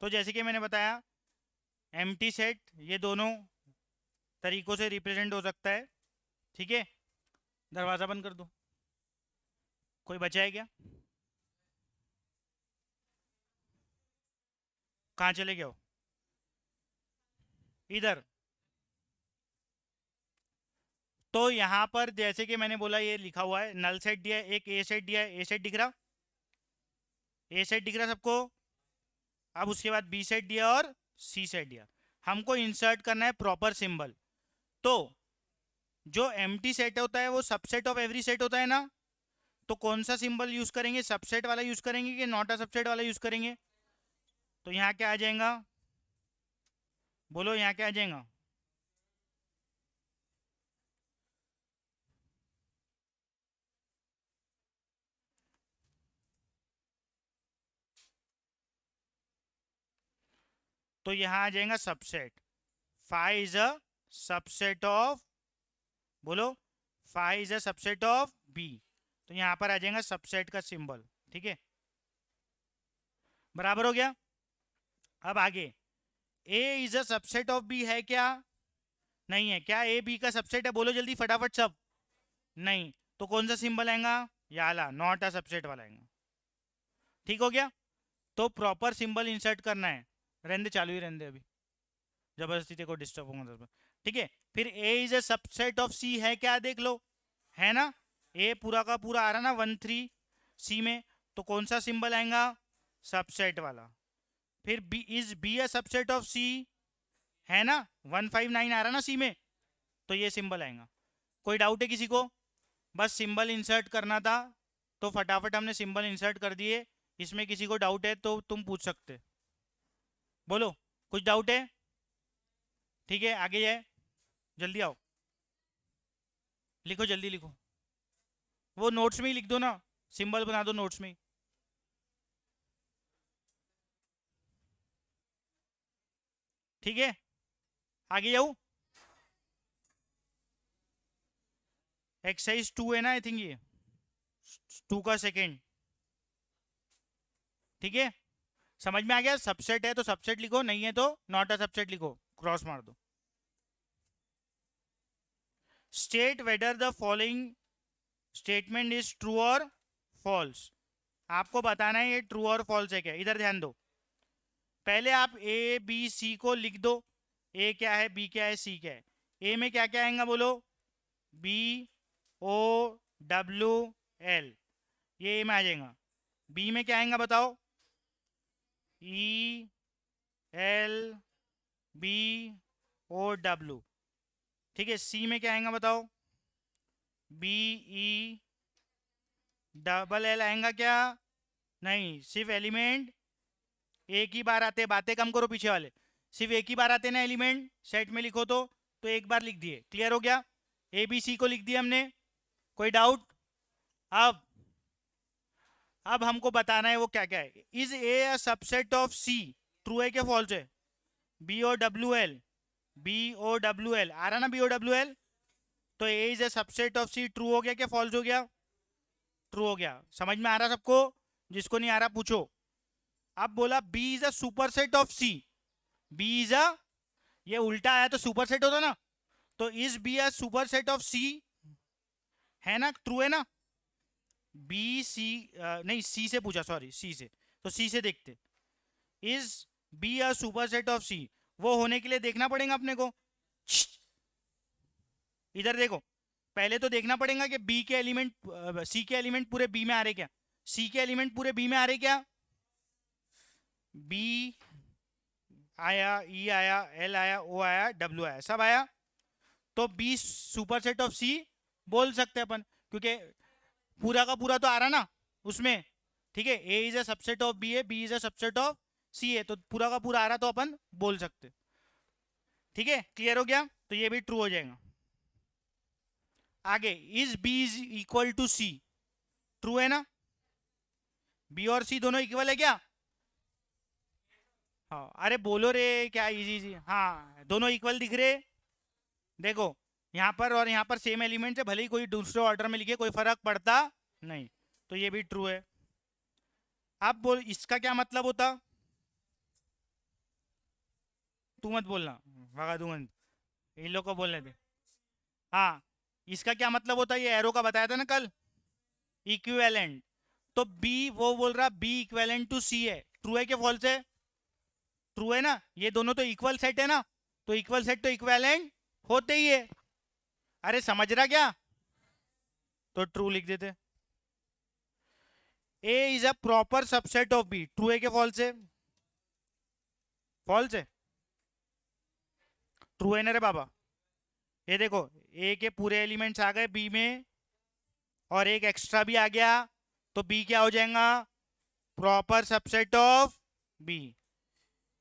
तो जैसे कि मैंने बताया एम्प्टी सेट ये दोनों तरीकों से रिप्रेजेंट हो सकता है, ठीक है। दरवाज़ा बंद कर दो, कोई बचा है क्या? कहाँ चले गए हो? इधर। तो यहाँ पर जैसे कि मैंने बोला ये लिखा हुआ है, नल सेट दिया है, एक ए सेट दिया है, ए सेट दिख रहा, ए सेट दिख रहा सबको। अब उसके बाद बी सेट दिया और सी सेट दिया। हमको इंसर्ट करना है प्रॉपर सिंबल। तो जो एम्प्टी सेट होता है वो सबसेट ऑफ एवरी सेट होता है ना, तो कौन सा सिंबल यूज करेंगे? सबसेट वाला यूज करेंगे कि नॉट अ सबसेट वाला यूज करेंगे? तो यहाँ क्या आ जाएगा? बोलो यहाँ क्या आ जाएगा? तो यहाँ आ जाएगा subset. Phi is a subset of, बोलो phi is a subset of B. तो यहाँ पर आ जाएगा सबसेट का सिंबल, ठीक है। बराबर हो गया। अब आगे, A is a subset of B है क्या? नहीं है। क्या ए बी का सबसेट है? बोलो जल्दी फटाफट सब। नहीं। तो कौन सा सिंबल आएगा? याला, नॉट अ सबसेट वाला आएगा। ठीक हो गया। तो प्रॉपर सिंबल इंसर्ट करना है। रहने दे, चालू ही रहने दे अभी, जबरदस्ती तेरे को डिस्टर्ब होगा तो। ठीक है। फिर ए is a subset of C है क्या? देख लो, है ना। ए पूरा का पूरा आ रहा ना 1 3 सी में, तो कौन सा सिंबल आएगा? सबसेट वाला। फिर B is B a subset of C, है ना, 1 5 9 आ रहा ना सी में, तो ये सिंबल आएगा। कोई डाउट है किसी को? बस सिंबल इंसर्ट करना था, तो फटाफट हमने सिंबल इंसर्ट कर दिए। इसमें किसी को डाउट है तो तुम पूछ सकते, बोलो कुछ डाउट है? ठीक है, आगे जाए, जल्दी आओ, लिखो जल्दी लिखो। वो नोट्स में ही लिख दो ना, सिंबल बना दो नोट्स में ही। ठीक है, आगे जाऊँ। एक्सरसाइज 2 है ना, आई थिंक ये 2 का सेकेंड। ठीक है, समझ में आ गया? सबसेट है तो सबसेट लिखो, नहीं है तो नॉट अ सबसेट लिखो, क्रॉस मार दो। State whether the following statement is true और फॉल्स। आपको बताना है ये ट्रू और फॉल्स है क्या। इधर ध्यान दो, पहले आप ए बी सी को लिख दो। ए क्या है, बी क्या है, सी क्या है। ए में क्या क्या आएगा बोलो? बी ओ डब्ल्यू एल, ये ए में आ जाएगा। बी में क्या आएगा बताओ? E L B O W. ठीक है, सी में क्या आएगा बताओ? बी ई डबल एल आएगा क्या? नहीं, सिर्फ एलिमेंट एक ही बार आते। बातें कम करो पीछे वाले, सिर्फ एक ही बार आते ना एलिमेंट सेट में लिखो तो एक बार लिख दिए, क्लियर हो गया। ए बी सी को लिख दिया हमने, कोई डाउट? अब हमको बताना है वो क्या क्या है। Is A subset of C, true है क्या फॉल्स है? B O W L, B O W L आ रहा ना, बी ओ डब्ल्यू एल। तो A is A subset of C, true हो गया क्या फॉल्स हो गया? ट्रू हो गया। समझ में आ रहा सबको? जिसको नहीं आ रहा पूछो। अब बोला B is a superset of C. B is a, ये उल्टा आया तो सुपरसेट होता ना, तो is B a superset of C, है ना, ट्रू है ना। बी सी नहीं, सी से पूछा, सॉरी सी से, तो सी से देखते। Is B a superset of C, वो होने के लिए देखना पड़ेगा अपने को। इधर देखो, पहले तो देखना पड़ेगा कि बी के एलिमेंट, सी के एलिमेंट पूरे बी में आ रहे क्या। सी के एलिमेंट पूरे बी में आ रहे क्या? बी आया, ई आया, एल आया, ओ आया, डब्ल्यू आया, सब आया। तो बी सुपरसेट ऑफ सी बोल सकते हैं अपन, क्योंकि पूरा का पूरा तो आ रहा ना उसमें। ठीक है, A is a subset of B है, B is a subset of C है, तो पूरा का पूरा आ रहा तो अपन बोल सकते। ठीक है, क्लियर हो गया, तो ये भी ट्रू हो जाएगा। आगे, is B is equal to C, true है ना। बी और सी दोनों इक्वल है क्या? हाँ, अरे बोलो रे, क्या इजी इजी, हाँ दोनों इक्वल दिख रहे। देखो, यहाँ पर और यहाँ पर सेम एलिमेंट है, भले ही कोई दूसरे ऑर्डर में लिखे कोई फर्क पड़ता नहीं, तो ये भी ट्रू है। अब बोल इसका क्या मतलब होता? तू मत बोलना, भगा दूंगा, इन लोग को बोलने दे। हाँ, इसका क्या मतलब होता है, ये एरो का बताया था ना कल, इक्विवेलेंट। तो बी, वो बोल रहा बी इक्विवेलेंट टू सी है, ट्रू है कि फॉल्स है? ट्रू है ना, ये दोनों तो इक्वल सेट है ना, तो इक्वल सेट तो इक्विवेलेंट होते ही है। अरे समझ रहा क्या? तो ट्रू लिख देते। A is a proper subset of B, true है कि फॉल्स है? फॉल्स है। ट्रू है ना रे बाबा? ये देखो, ए के पूरे एलिमेंट्स आ गए बी में, और एक एक्स्ट्रा भी आ गया, तो बी क्या हो जाएगा? Proper subset of B.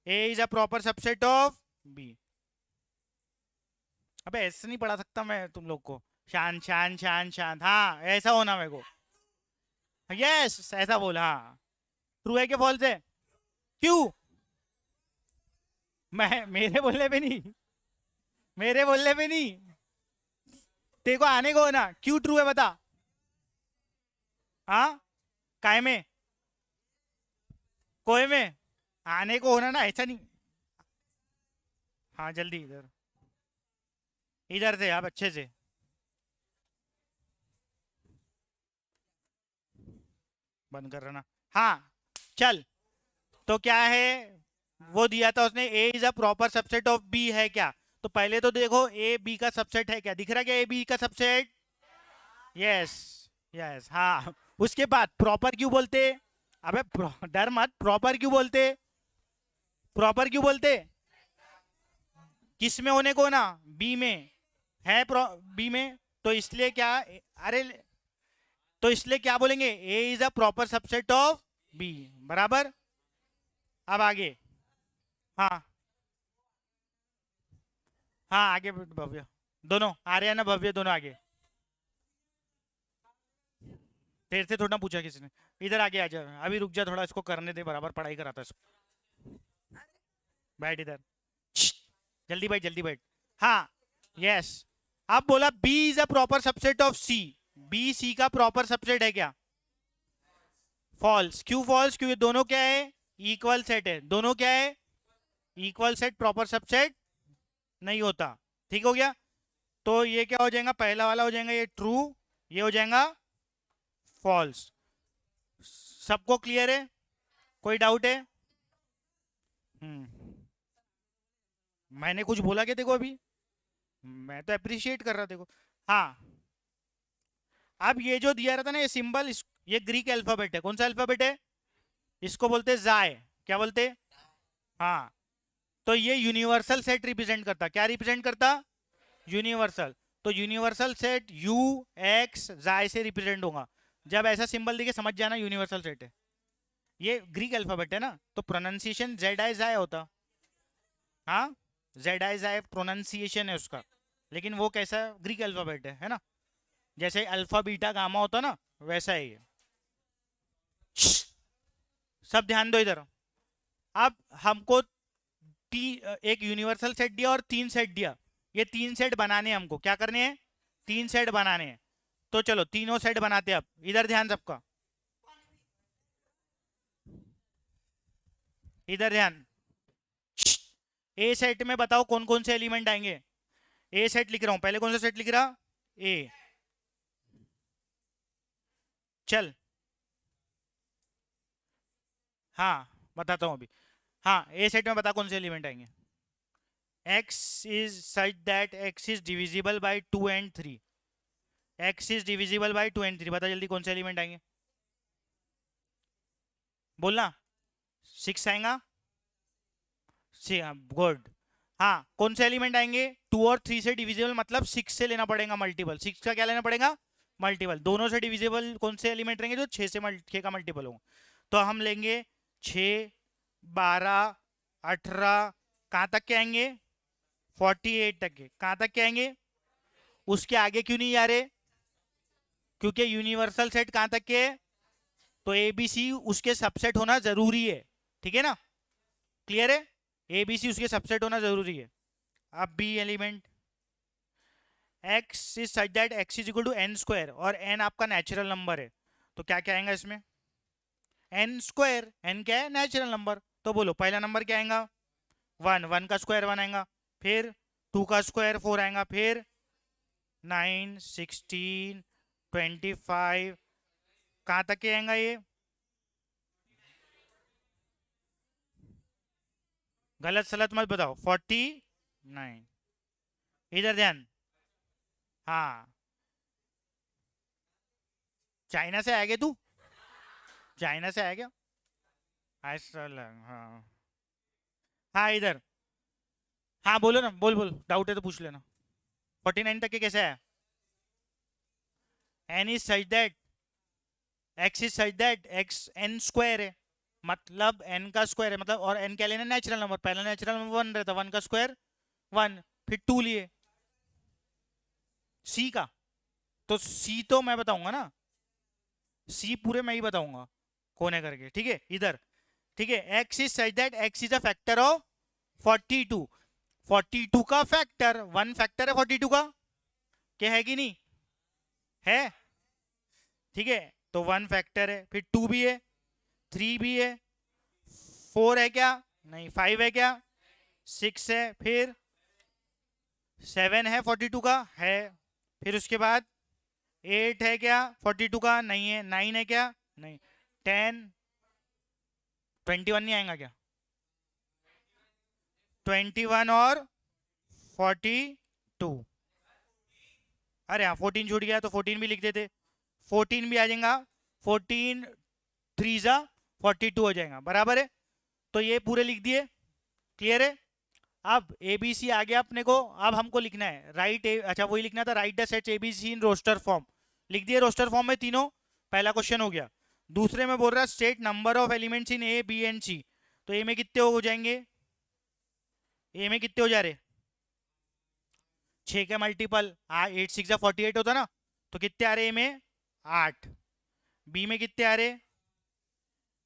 A is a proper subset of B. अबे ऐसे नहीं पढ़ा सकता मैं तुम लोग को, शांत शांत शांत शांत, हाँ ऐसा होना मेरे को। यस ऐसा बोल, हाँ। ट्रू है कि फॉल्स है? क्यों? मैं मेरे बोलने पे नहीं, मेरे बोलने पे नहीं, तेरे को आने को ना, क्यों ट्रू है बता। हाँ, काय में, कोई में आने को होना ना, ऐसा नहीं। हाँ जल्दी इधर, इधर से आप अच्छे से। बंद कर रहा ना। हाँ चल, तो क्या है, वो दिया था उसने, A is a proper subset of B है क्या? तो पहले तो देखो ए बी का सबसेट है क्या, दिख रहा है क्या ए बी का सबसेट? यस, यस हाँ। उसके बाद प्रॉपर क्यों बोलते? अबे डर मत, प्रॉपर क्यों बोलते? प्रॉपर क्यों बोलते? किस में होने को ना, बी में है, बी में, तो इसलिए क्या, अरे तो इसलिए क्या बोलेंगे, A is a proper subset of B, बराबर। अब आगे, हाँ हाँ आगे भव्य, दोनों आर्यन और भव्य दोनों आगे। तेरे से थोड़ा पूछा किसी ने, इधर आगे आ जा, अभी रुक जा थोड़ा, इसको करने दे, बराबर पढ़ाई कराता है इसको। बैठ इधर, जल्दी बैठ जल्दी बैठ। हाँ, यस। अब बोला B is a proper subset of C, B C का प्रॉपर सबसेट है क्या? फॉल्स। क्यों फॉल्स? क्योंकि दोनों क्या है, इक्वल सेट है, दोनों क्या है, इक्वल सेट प्रॉपर सबसेट नहीं होता। ठीक हो गया? तो ये क्या हो जाएगा, पहला वाला हो जाएगा ये ट्रू, ये हो जाएगा फॉल्स। सबको क्लियर है? कोई डाउट है? हम्म, मैंने कुछ बोला क्या देखो अभी? मैं तो अप्रिशिएट कर रहा देखो। हाँ, अब ये जो दिया रहता ना ये सिंबल, ये ग्रीक अल्फाबेट है, कौन सा अल्फाबेट है? इसको बोलते जाय, क्या बोलते? हाँ, तो ये यूनिवर्सल सेट रिप्रेजेंट करता, क्या रिप्रेजेंट करता? यूनिवर्सल। तो यूनिवर्सल सेट यू एक्स जाय से रिप्रेजेंट होगा, जब ऐसा सिंबल दिखे समझ जाना यूनिवर्सल सेट है। ये ग्रीक अल्फाबेट है ना, तो प्रोनाउंसिएशन जेड आई जाय होता। हाँ, जेड आई जाय प्रोनाउंसिएशन है उसका, लेकिन वो कैसा, ग्रीक अल्फाबेट है ना, जैसे अल्फा बीटा गामा होता ना, वैसा है ये। सब ध्यान दो इधर। अब हमको एक यूनिवर्सल सेट दिया और तीन सेट दिया, ये तीन सेट बनाने हैं हमको, क्या करने हैं, तीन सेट बनाने हैं। तो चलो तीनों सेट बनाते हैं। अब इधर ध्यान सबका, इधर ध्यान। ए सेट में बताओ कौन कौन से एलिमेंट आएंगे? ए सेट लिख रहा हूं, पहले कौन सा सेट लिख रहा, ए। चल, हाँ बताता हूं अभी। हाँ, ए सेट में बता कौन से एलिमेंट आएंगे। x is such that x is divisible by 2 and 3, x is divisible by 2 and 3, बता जल्दी कौन से एलिमेंट आएंगे, बोलना। 6 आएगा, गुड। हाँ, कौन से एलिमेंट आएंगे, 2 और 3 से डिविजिबल, मतलब 6 से लेना पड़ेगा मल्टीपल, 6 का क्या लेना पड़ेगा, मल्टीपल। दोनों से डिविजिबल कौन से एलिमेंट रहेंगे, जो 6 से 6 का मल्टीपल होगा। तो हम लेंगे 6, 12, 18, कहाँ तक के आएंगे, 48 तक के, कहाँ तक के आएंगे, उसके आगे क्यों नहीं आ रहे, क्योंकि यूनिवर्सल सेट कहाँ तक के है, तो ए बी सी उसके सबसेट होना जरूरी है। ठीक है ना, क्लियर है, ए बी सी उसके सबसेट होना जरूरी है। अब B element, X is such that X is equal to N square, और एन आपका नेचुरल नंबर है, तो क्या क्या आएगा इसमें, एन स्क्वायर, एन क्या है, नेचुरल नंबर। तो बोलो पहला नंबर क्या आएगा, वन का स्क्वायर 1 आएगा, फिर 2 का स्क्वायर 4 आएगा, फिर 9, 16, 25, कहाँ तक के आएगा ये? गलत सलत मत बताओ। 49, इधर ध्यान। हाँ, चाइना से आया क्या तू? चाइना से आया क्या? ऐसा हाँ हाँ, इधर। हाँ बोलो ना, बोल बोल, डाउट है तो पूछ लेना। 49 तक के कैसे आया? N is such that, X is such that X N square है, मतलब एन का स्क्वायर है, मतलब, और एन क्या लेना? Natural number. पहला नेचुरल नंबर 1 रहता, 1 का स्क्वायर 1, फिर 2 लिए सी का, तो सी तो मैं बताऊंगा ना, सी पूरे मैं ही बताऊंगा कौन है करके, ठीक है? इधर, ठीक है, x is such that X is a factor of 42, 42 का फैक्टर, 1 फैक्टर है 42 का, क्या है कि नहीं है? ठीक है, तो 1 फैक्टर है, फिर 2 भी है, 3 भी है, 4 है क्या? नहीं, 5 है क्या? 6 है, फिर 7 है 42 का है, फिर उसके बाद 8 है क्या 42 का? नहीं है। 9 है क्या? नहीं। 10, 21 नहीं आएगा क्या? 21 और 42, अरे हाँ 14 छूट गया तो 14 भी लिख देते, 14 भी आ जाएगा, 14 3 जा 42 हो जाएगा, बराबर है? तो ये पूरे लिख दिए, क्लियर है? अब ए बी सी आ गया अपने को, अब हमको लिखना है राइट अच्छा वही लिखना था, write the sets A B C in roster form. लिख दिए रोस्टर फॉर्म में तीनों, पहला क्वेश्चन हो गया। दूसरे में बोल रहा है state number of elements in A B and C, तो ए में कितने हो जाएंगे? ए में कितने हो जा रहे? 6 के मल्टीपल 8 6 48 होता ना, तो कितने आ रहे ए में? 8। बी में कितने आ रहे?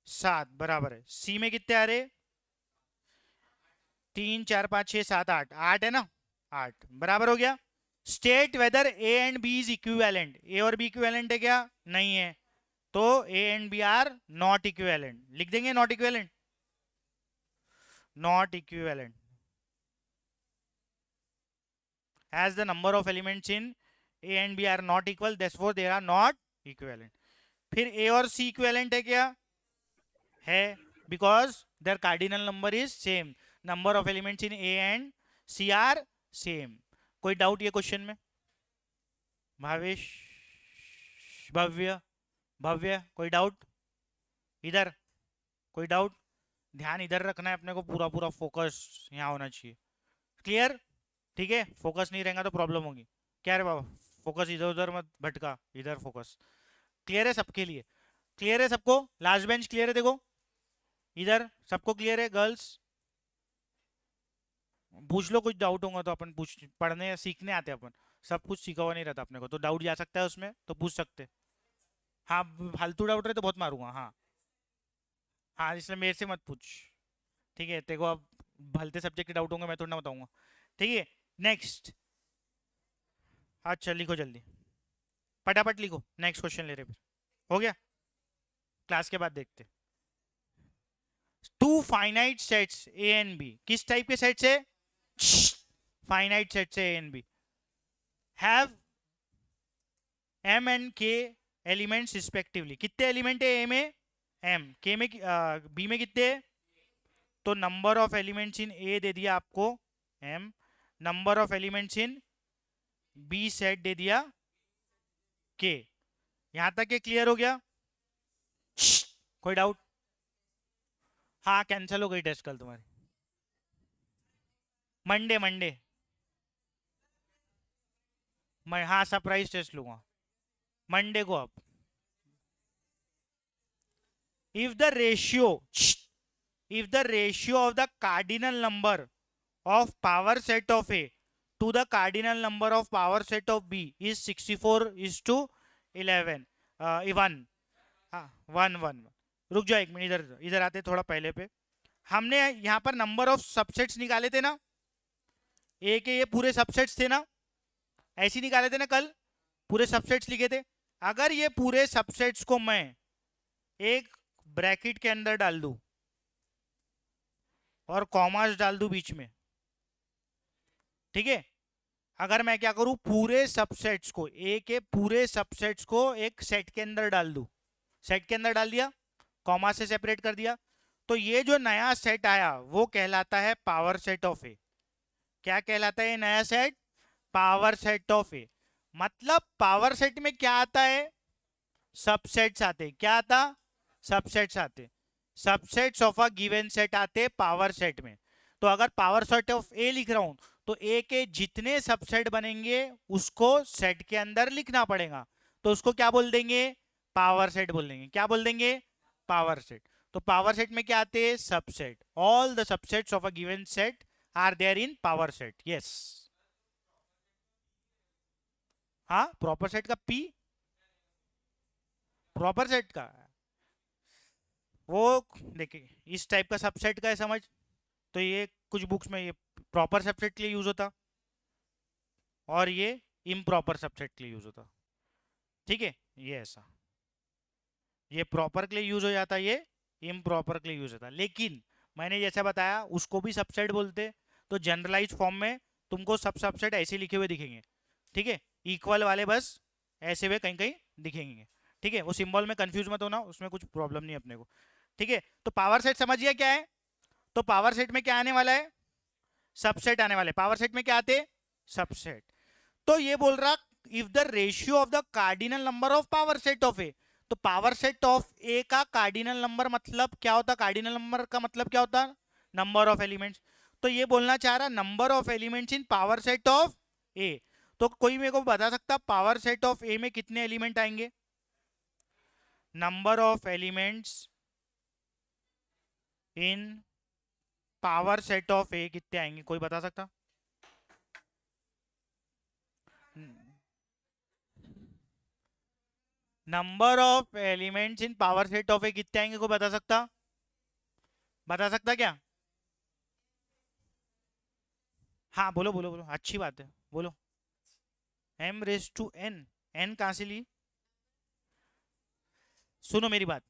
7, बराबर है। सी में कितने आ रहे? 3 4 5 6 7 8, 8 है ना, 8, बराबर हो गया। State whether A and B is equivalent, A और बी इक्विवेलेंट है क्या? नहीं है, तो A and B are not equivalent, लिख देंगे not equivalent, not equivalent as the number of elements in a and b are not equal, therefore they are not equivalent। फिर a और c इक्विवेलेंट है क्या? है, because their cardinal number is same, number of elements in a and c are same। कोई doubt ये question में? भावेश, भव्य, भव्य, कोई doubt इधर? कोई डाउट? ध्यान इधर रखना है अपने को, पूरा पूरा फोकस यहाँ होना चाहिए, क्लियर? ठीक है, फोकस नहीं रहेगा तो प्रॉब्लम होगी। क्या रे बाबा, फोकस इधर उधर मत भटका, इधर फोकस। क्लियर है सबके लिए? क्लियर है सबको? लास्ट बेंच क्लियर है? देखो इधर सबको क्लियर है? गर्ल्स पूछ लो, कुछ डाउट होगा तो अपन पूछ, पढ़ने या सीखने आते हैं अपन, सब कुछ सीखा हुआ नहीं रहता अपने को, तो डाउट जा सकता है उसमें, तो पूछ सकते। हाँ, फालतू डाउट रहे तो बहुत मारूंगा। हाँ हाँ, इसलिए मेरे से मत पूछ, ठीक है? तेरे को अब भलते सब्जेक्ट के डाउट होंगे, मैं थोड़ा ना बताऊंगा, ठीक है? नेक्स्ट, अच्छा लिखो जल्दी, फटाफट लिखो, नेक्स्ट क्वेश्चन ले रहे फिर। हो गया? क्लास के बाद देखते। Two finite sets A and B, किस टाइप के सेट्स है? फाइनाइट सेट्स है A and B, have M and K elements respectively. कितने एलिमेंट है ए में? एम। के में बी में कितने? तो number of elements in A दे दिया आपको m, number of elements in B set दे दिया के। यहां तक के क्लियर हो गया? कोई डाउट? हाँ, कैंसिल हो गई टेस्ट कल तुम्हारी, मंडे मंडे। मैं हाँ सरप्राइज टेस्ट लूंगा मंडे को। अब if the ratio, if the ratio of the cardinal number of power set of A to the cardinal number of power set of B is 64:11, 1, हाँ 1 1। रुक जाओ एक मिनट, इधर इधर आते थोड़ा पहले पे। हमने यहाँ पर नंबर ऑफ सबसेट्स निकाले थे ना, ए के ये पूरे सबसेट्स थे ना, ऐसे निकाले थे ना कल, पूरे सबसेट्स लिखे थे। अगर ये पूरे सबसेट्स को मैं एक ब्रैकेट के अंदर डाल दूं, और कॉमास डाल दूं बीच में, ठीक है। अगर मैं क्या करूं, पूरे सबसेट्स को, ए के पूरे सबसेट्स को एक सेट के अंदर डाल दूं, सेट के अंदर डाल दिया, कॉमा से सेपरेट कर दिया, तो ये जो नया सेट आया वो कहलाता है पावर सेट ऑफ ए। क्या कहलाता है ये नया सेट? पावर सेट ऑफ ए। मतलब पावर सेट में क्या आता है? सबसेट्स आते। क्या आता? सबसेट्स आते। Subsets of a given set आते पावर सेट में। तो अगर पावर सेट ऑफ ए लिख रहा हूं तो ए के जितने सबसेट बनेंगे उसको सेट के अंदर लिखना पड़ेगा, तो उसको क्या बोल देंगे? पावर सेट बोल देंगे। क्या बोल देंगे? Power set. तो पावर सेट में क्या आते हैं? Subset. All the subsets of a given set are there in power set. Yes. हाँ, प्रॉपर सेट का पी, प्रॉपर सेट का वो, देखिए इस टाइप का सबसेट का है समझ, तो ये कुछ बुक्स में ये प्रॉपर सबसेट के लिए यूज होता और ये इम्प्रॉपर सबसेट के लिए यूज होता, ठीक है। ये ऐसा, ये प्रॉपर के लिए यूज हो जाता, ये इम्प्रॉपर के लिए यूज होता। लेकिन मैंने जैसा बताया उसको भी सबसेट बोलते, तो जनरलाइज फॉर्म में तुमको सब सबसेट ऐसे लिखे हुए दिखेंगे, ठीक है। इक्वल वाले बस ऐसे हुए कहीं कहीं दिखेंगे, ठीक है। वो सिंबल में कंफ्यूज मत होना, उसमें कुछ प्रॉब्लम नहीं अपने को, ठीक है। तो पावर सेट समझिए क्या है। तो पावर सेट में क्या आने वाला है? सबसेट आने वाले। पावर सेट में क्या आते? सबसेट। तो ये बोल रहा if the ratio of the cardinal number of power set of A, तो पावर सेट ऑफ ए का कार्डिनल नंबर मतलब क्या होता? कार्डिनल नंबर का मतलब क्या होता? Number of elements. तो ये बोलना चाह रहा number of elements in power set of A. तो कोई मेरे को बता सकता पावर सेट ऑफ ए में कितने एलिमेंट आएंगे? Number of elements in power set of A कितने आएंगे? कोई बता सकता? Number of elements in power set of A कितने आएंगे? कोई बता सकता? बता सकता क्या? हाँ बोलो बोलो बोलो, अच्छी बात है, बोलो। M raise to N. N कहां से ली? सुनो मेरी बात,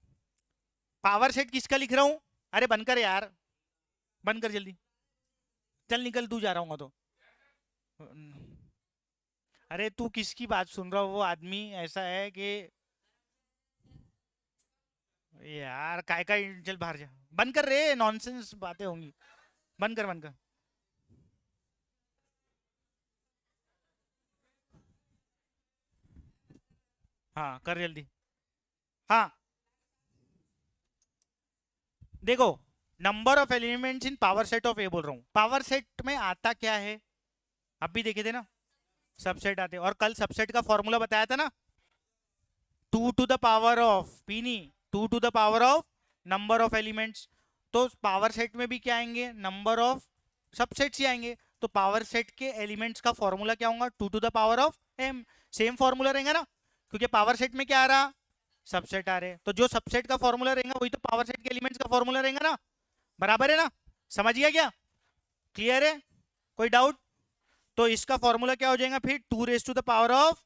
पावर सेट किसका लिख रहा हूं? अरे बंद कर यार, बंद कर जल्दी, चल निकल, तू जा रहा हूँ तो। अरे तू किसकी बात सुन रहा हो? वो आदमी ऐसा है कि यार काय काय, चल बाहर जा, बंद कर रे, नॉनसेंस बातें होंगी, बंद कर बंद कर। हाँ कर जल्दी। हाँ देखो, number of elements in power set of A बोल रहा हूँ। पावर सेट में आता क्या है? अब भी देखे थे ना, सबसेट आते। और कल सबसेट का फॉर्मूला बताया था ना, 2 to the power of P, नहीं 2 to the power of number of elements. तो पावर सेट में भी क्या आएंगे? नंबर ऑफ सबसेट्स ही आएंगे। तो पावर सेट के एलिमेंट्स का फॉर्मूला क्या होगा? 2 to the power of M. Same formula रहेगा ना, क्योंकि पावर सेट में क्या आ रहा? सबसेट आ रहे, तो जो सबसेट का फॉर्मूला रहेगा वही तो पावर सेट के एलिमेंट्स का फॉर्मूला रहेगा ना। बराबर है ना? समझ गया क्या? क्लियर है? कोई डाउट? तो इसका फॉर्मूला क्या हो जाएगा फिर? 2 raise to the power of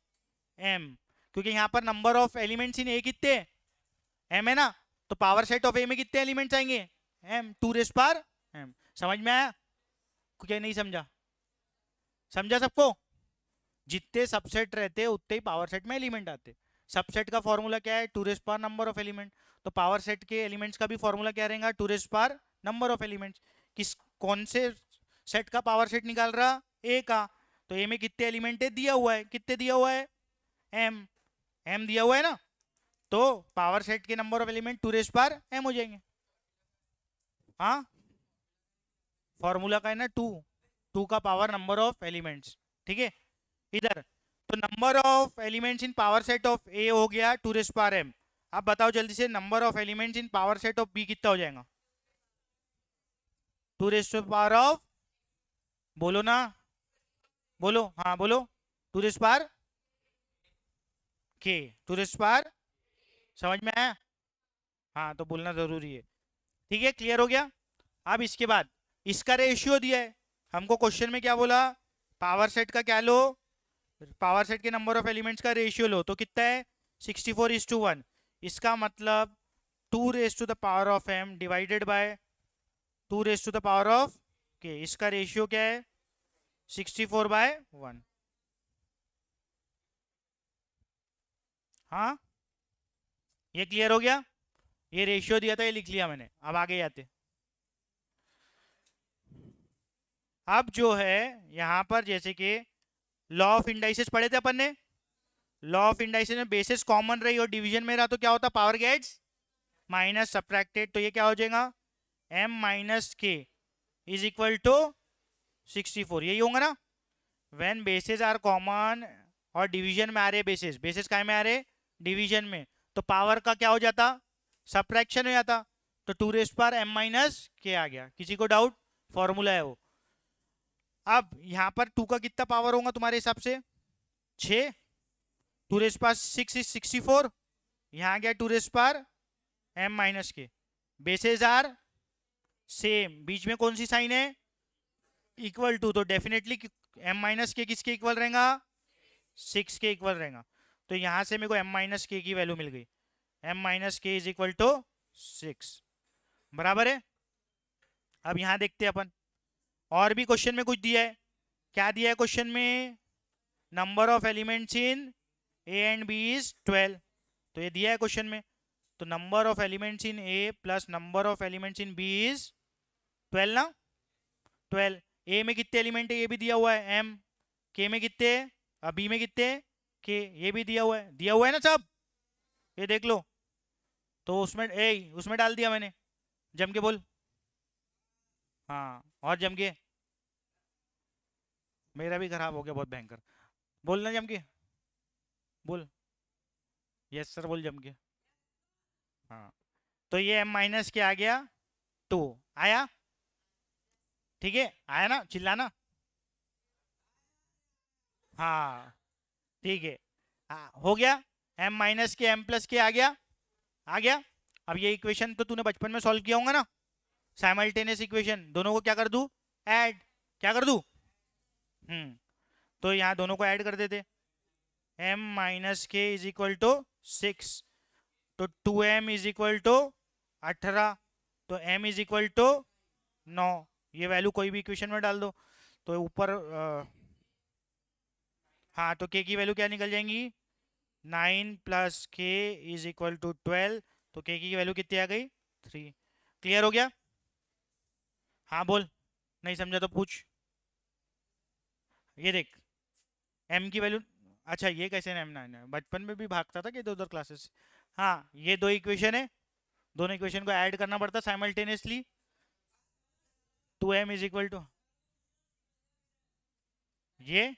M, क्योंकि यहाँ पर number of elements in A कितने? एम है ना। तो पावर सेट ऑफ ए में कितने एलिमेंट्स आएंगे? एम, 2 रेस पर एम। समझ में आया? क्या नहीं समझा? समझा सबको? जितने सबसेट रहते हैं उतने ही पावर सेट में एलिमेंट आते। सबसेट का फॉर्मूला क्या है? 2 रेस पर नंबर ऑफ एलिमेंट। तो पावर सेट के एलिमेंट्स का भी फॉर्मूला क्या रहेगा? 2 रेस पर नंबर ऑफ एलिमेंट्स। किस, कौन से सेट का पावर सेट निकाल रहा? ए का। तो ए में कितने एलिमेंट है? दिया हुआ है। कितने दिया हुआ है? एम। एम दिया हुआ है ना, तो पावर सेट के नंबर ऑफ एलिमेंट 2 रेस पर एम हो जाएंगे। हाँ, फॉर्मूला का है ना 2, 2 का पावर नंबर ऑफ एलिमेंट्स, ठीक है। इधर तो number of elements in power set of A हो गया 2 रेस पर एम। अब बताओ जल्दी से, number of elements in power set of B कितना हो जाएगा? 2 रेस टू पावर ऑफ, बोलो ना, बोलो, हाँ बोलो, 2 रेस पर के, 2 रेस पर, समझ में आया? हाँ तो बोलना जरूरी है, ठीक है। क्लियर हो गया? अब इसके बाद इसका रेशियो दिया है हमको क्वेश्चन में, क्या बोला? पावर सेट का क्या लो? पावर सेट के नंबर ऑफ एलिमेंट्स का रेशियो लो, तो कितना है? 64:1। इसका मतलब 2 raise to the power of M divided by 2⁻⁴ के, इसका रेशियो क्या है 64/1। हाँ, ये क्लियर हो गया। ये रेशियो दिया था, ये लिख लिया मैंने। अब आगे जाते। अब जो है यहां पर जैसे कि लॉ ऑफ इंडाइसेस पढ़े थे अपन ने। लॉ ऑफ इंडाइसेस में बेसिस कॉमन रही और डिवीजन में रहा तो क्या होता, पावर गेट्स माइनस सब्ट्रैक्टेड। तो ये क्या हो जाएगा, m माइनस के इज इक्वल टू 64। यही होगा ना, व्हेन बेसिस आर कॉमन और डिवीजन में आ रहे बेसिस, बेसिस काय में आ रहे, डिवीजन में, तो पावर का क्या हो जाता, सब्ट्रैक्शन हो जाता। तो 2⁻m माइनस के आ गया। किसी को डाउट, फॉर्मूला है वो। अब यहां पर 2 का कितना पावर होगा तुम्हारे हिसाब से, 6। 2⁻6 इज 64। यहां आ गया 2⁻m माइनस के। बेसिस आर सेम, बीच में कौन सी साइन है, इक्वल टू। तो डेफिनेटली m माइनस के किसके इक्वल रहेगा, 6 के इक्वल रहेगा। तो यहां से मेरे को m माइनस के की वैल्यू मिल गई। m माइनस के इज इक्वल टू 6, बराबर है। अब यहां देखते हैं अपन, और भी क्वेश्चन में कुछ दिया है। क्या दिया है क्वेश्चन में, number of elements in a and b is 12। तो ये दिया है क्वेश्चन में। तो number of elements in a plus number of elements in b is 12 ना। 12, a में कितने एलिमेंट है ये भी दिया हुआ है m, k में कितने है, b में कितने है k, ये भी दिया हुआ है ना सब, ये देख लो। तो उसमें डाल दिया मैंने, जम के बोल। हाँ, और जम के, मेरा भी खराब हो गया बहुत भयंकर। बोलना जम के, बोल। यस सर, बोल जम के। हाँ, तो ये m माइनस के आ गया 2, आया, ठीक है, आया ना, चिल्लाना। हाँ, ठीक है, हाँ हो गया। m माइनस के m प्लस के आ गया, आ गया। अब ये इक्वेशन तो तूने बचपन में सॉल्व किया होगा ना, साइमल्टेनियस इक्वेशन। दोनों को क्या कर दूं, ऐड। क्या कर दूं, तो यहाँ दोनों को ऐड कर देते। m माइनस के इज इक्वल टू 6, तो 2m इज इक्वल टू 18, तो m इज इक्वल टू 9। ये वैल्यू कोई भी इक्वेशन में डाल दो तो ऊपर हाँ, तो k की वैल्यू क्या निकल जाएंगी, 9 plus k is equal to 12। तो k की वैल्यू कितनी आ गई, 3। क्लियर हो गया। हाँ बोल, नहीं समझा तो पूछ। ये देख, m की वैल्यू, अच्छा ये कैसे m ना, बचपन में भी भागता था कि इधर उधर क्लासेस। हाँ, ये दो इक्वेशन है, दोनों इक्वेशन को ऐड करना पड़ता simultaneously. 2m is equal to ये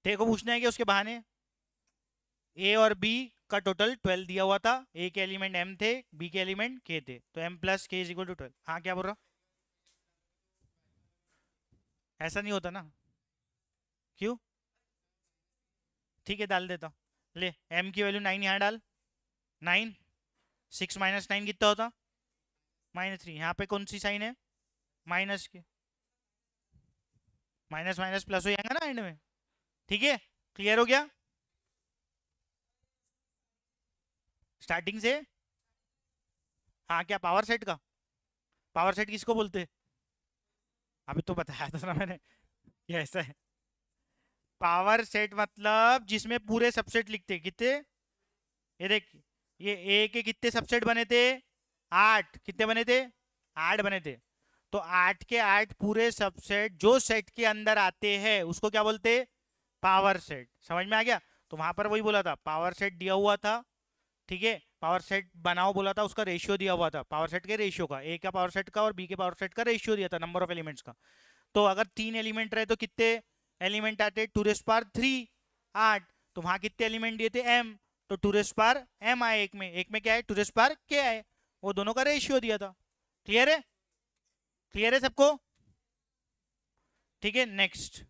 तेरे को पूछना है कि उसके बहाने a और b का टोटल 12 दिया हुआ था। a के एलिमेंट m थे, b के एलिमेंट k थे, तो m plus k is equal to 12। हाँ क्या बोल रहा, ऐसा नहीं होता ना, क्यों, ठीक है डाल देता हूँ। ले, m की वैल्यू 9 यहाँ डाल, 9, 6 माइनस 9 कितना होता, -3। यहाँ पे कौन सी साइन है, माइनस की, माइनस माइनस प्लस हो जाएगा ना एंड में, ठीक है। क्लियर हो गया स्टार्टिंग से। हाँ, क्या पावर सेट का, पावर सेट किसको बोलते हैं, अभी तो बताया था ना मैंने, ये ऐसा है। पावर सेट मतलब जिसमें पूरे सबसेट लिखते कितने, ये देख, ये ए के कितने सबसेट बने थे, 8। कितने बने थे, 8 बने थे। तो 8 के 8 पूरे सबसेट जो सेट के अंदर आते हैं उसको क्या बोलते, पावर सेट। समझ में आ गया। तो वहां पर वही बोला था, पावर सेट दिया हुआ था, ठीक है, पावर सेट बनाओ बोला था, उसका रेशियो दिया हुआ था, पावर सेट के रेशियो का, ए का पावर सेट का और बी के पावर सेट का रेशियो दिया था, नंबर ऑफ एलिमेंट्स का। तो अगर 3 एलिमेंट रहे तो कितने एलिमेंट आते, 2⁻3, 8। तो वहां कितने एलिमेंट दिए थे, m, तो 2⁻m आए, एक में क्या है, 2⁻k आए, वो दोनों का रेशियो दिया था। क्लियर है, क्लियर है सबको, ठीक है। नेक्स्ट